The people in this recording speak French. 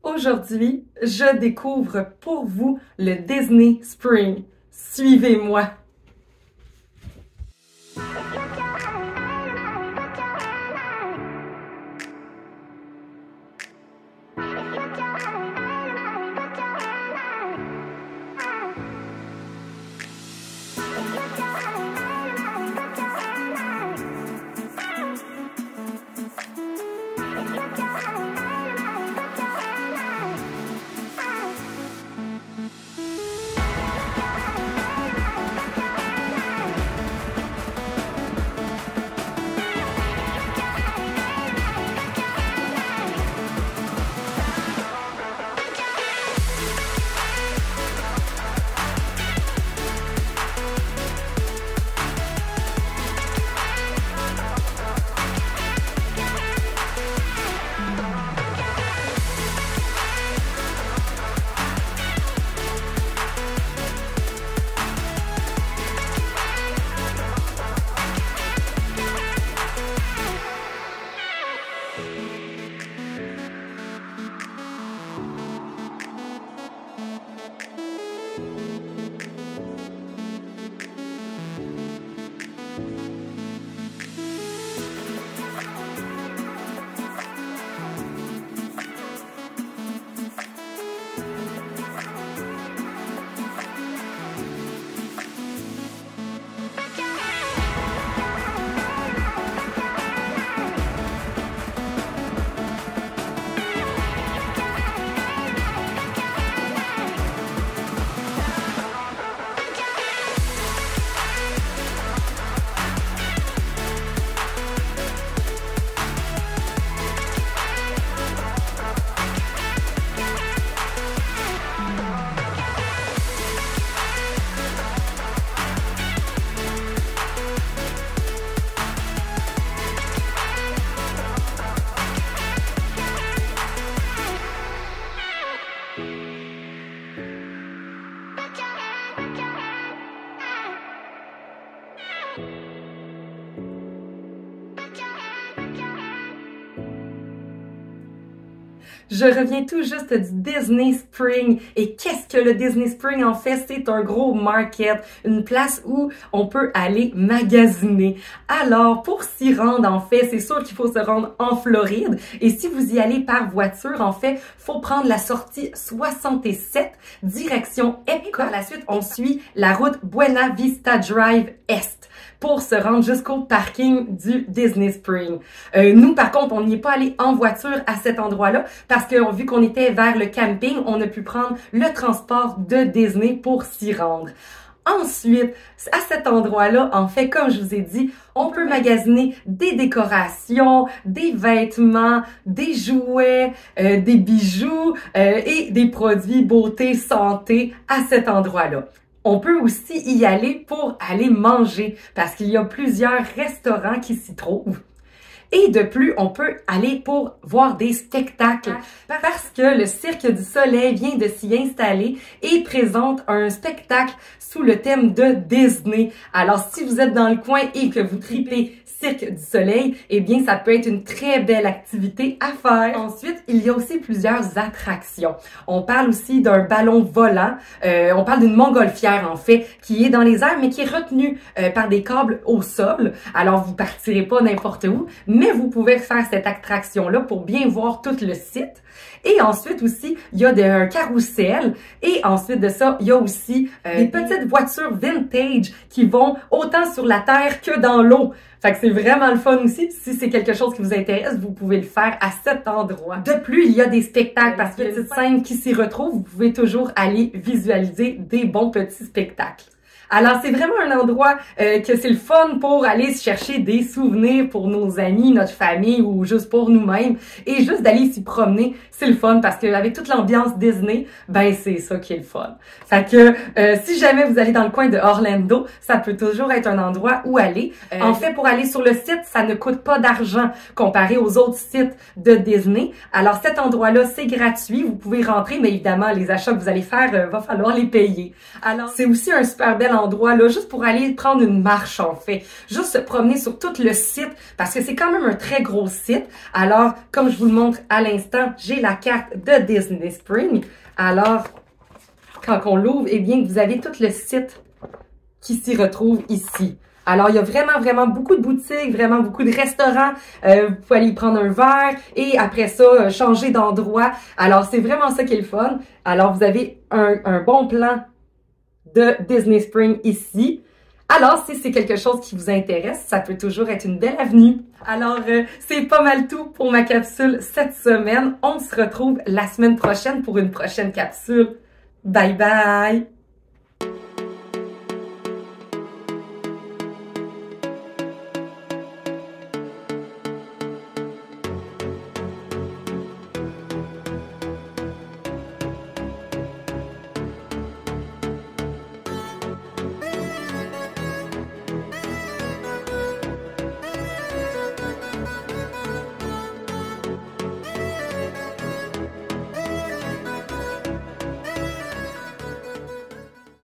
Aujourd'hui, je découvre pour vous le Disney Spring. Suivez-moi! Je reviens tout juste du Disney Spring. Et qu'est-ce que le Disney Spring en fait? C'est un gros market, une place où on peut aller magasiner. Alors, pour s'y rendre, en fait, c'est sûr qu'il faut se rendre en Floride. Et si vous y allez par voiture, en fait, faut prendre la sortie 67, direction Epcot. Par la suite, on suit la route Buena Vista Drive Est pour se rendre jusqu'au parking du Disney Spring. Nous, par contre, on n'y est pas allé en voiture à cet endroit-là parce que vu qu'on était vers le camping, on a pu prendre le transport de Disney pour s'y rendre. Ensuite, à cet endroit-là, en fait, comme je vous ai dit, on peut magasiner des décorations, des vêtements, des jouets, des bijoux et des produits beauté, santé à cet endroit-là. On peut aussi y aller pour aller manger parce qu'il y a plusieurs restaurants qui s'y trouvent. Et de plus, on peut aller pour voir des spectacles parce que le Cirque du Soleil vient de s'y installer et présente un spectacle sous le thème de Disney. Alors, si vous êtes dans le coin et que vous tripez Cirque du Soleil, eh bien, ça peut être une très belle activité à faire. Ensuite, il y a aussi plusieurs attractions. On parle aussi d'un ballon volant. On parle d'une montgolfière, en fait, qui est dans les airs, mais qui est retenue par des câbles au sol. Alors, vous partirez pas n'importe où, mais vous pouvez faire cette attraction-là pour bien voir tout le site. Et ensuite aussi, il y a un carrousel. Et ensuite de ça, il y a aussi des petites voitures vintage qui vont autant sur la terre que dans l'eau. Fait que c'est vraiment le fun aussi. Si c'est quelque chose qui vous intéresse, vous pouvez le faire à cet endroit. De plus, il y a des spectacles parce que petites scènes qui s'y retrouvent, vous pouvez toujours aller visualiser des bons petits spectacles. Alors, c'est vraiment un endroit que c'est le fun pour aller se chercher des souvenirs pour nos amis, notre famille ou juste pour nous-mêmes. Et juste d'aller s'y promener, c'est le fun parce qu'avec toute l'ambiance Disney, ben c'est ça qui est le fun. Fait que si jamais vous allez dans le coin de Orlando, ça peut toujours être un endroit où aller. En fait, pour aller sur le site, ça ne coûte pas d'argent comparé aux autres sites de Disney. Alors, cet endroit-là, c'est gratuit. Vous pouvez rentrer, mais évidemment, les achats que vous allez faire, va falloir les payer. Alors, c'est aussi un super bel endroit, là, juste pour aller prendre une marche, en fait. Juste se promener sur tout le site, parce que c'est quand même un très gros site. Alors, comme je vous le montre à l'instant, j'ai la carte de Disney Springs. Alors, quand on l'ouvre, eh bien, vous avez tout le site qui s'y retrouve ici. Alors, il y a vraiment beaucoup de boutiques, vraiment beaucoup de restaurants. Vous pouvez aller y prendre un verre et après ça, changer d'endroit. Alors, c'est vraiment ça qui est le fun. Alors, vous avez un bon plan de Disney Springs ici. Alors, si c'est quelque chose qui vous intéresse, ça peut toujours être une belle avenue. Alors, c'est pas mal tout pour ma capsule cette semaine. On se retrouve la semaine prochaine pour une prochaine capsule. Bye bye!